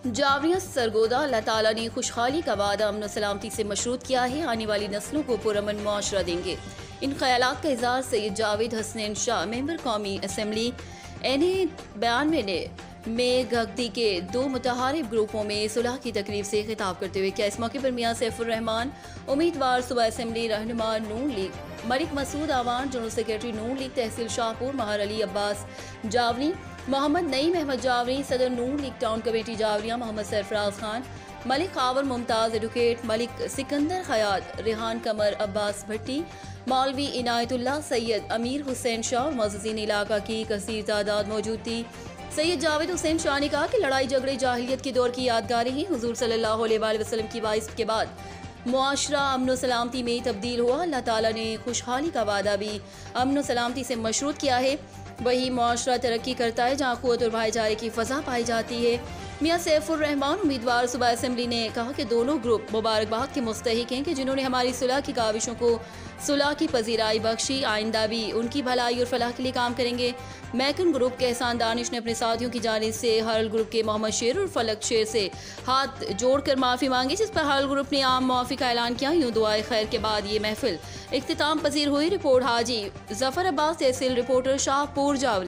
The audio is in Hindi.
जावरिया सरगोदा अल्लाह ताला ने खुशहाली का वादा अमन सलामती से मशरूत किया है। आने वाली नस्लों को पुरअमन मुआशरा देंगे। इन ख्यालात का इज़हार सैयद जावेद हसनैन शाह मेंबर कौमी असम्बली बयानवे ने गगदी के दो मुतहारिब ग्रुपों में सुलह की तकरीब से खिताब करते हुए किया। इस मौके पर मियाँ सैफुर रहमान उम्मीदवार सूबा असम्बली रहनुमा Noon League, Malik Masood Awan general secretary Noon League tehsil Shahpur, Mehar Ali Abbas Jawari, Mohammad Naeem Ahmed Jawari सदर Noon League town committee Jawaria, Mohammad Sarfaraz Khan, Malik Khawar Mumtaz advocate, Malik Sikandar Hayat, Rehan Qamar, Abbas Bhatti, Maulvi Inayatullah, Syed अमीर हुसैन शाह और मुअज़्ज़िज़ीन इलाका की कसीर तादाद मौजूद थी। सैयद जावेद हुसैन शाह ने कहा कि लड़ाई झगड़े जाहिलियत के दौर की यादगारें हैं। हुजूर सल्लल्लाहु अलैहि वसल्लम की बाइस के बाद मुआशरा अमन सलामती में तब्दील हुआ। अल्लाह ताला ने खुशहाली का वादा भी अमन सलामती से मशरूत किया है। वही मुआशरा तरक्की करता है जहाँ क़ुव्वत और भाईचारे की फ़ज़ा पाई जाती है। मियाँ सैफुर रहमान उम्मीदवार सूबा असम्बली ने कहा कि दोनों ग्रुप मुबारकबाद के मुस्तहिक हैं कि जिन्होंने हमारी सुलह की काविशों को सुलह की पजीराई बख्शी। आइंदा भी उनकी भलाई और फलाह के लिए काम करेंगे। मैकन ग्रुप के एहसान दानिश ने अपने साथियों की जानिब से हरल ग्रुप के मोहम्मद शेर और फलक शेर से हाथ जोड़कर माफ़ी मांगी, जिस पर हरल ग्रुप ने आम मुआफ़ी का ऐलान किया। यूँ दुआए खैर के बाद ये महफिल इख्तिताम पजीर हुई। रिपोर्ट हाजी जफर अब्बास, तहसील रिपोर्टर शाहपुर जावली।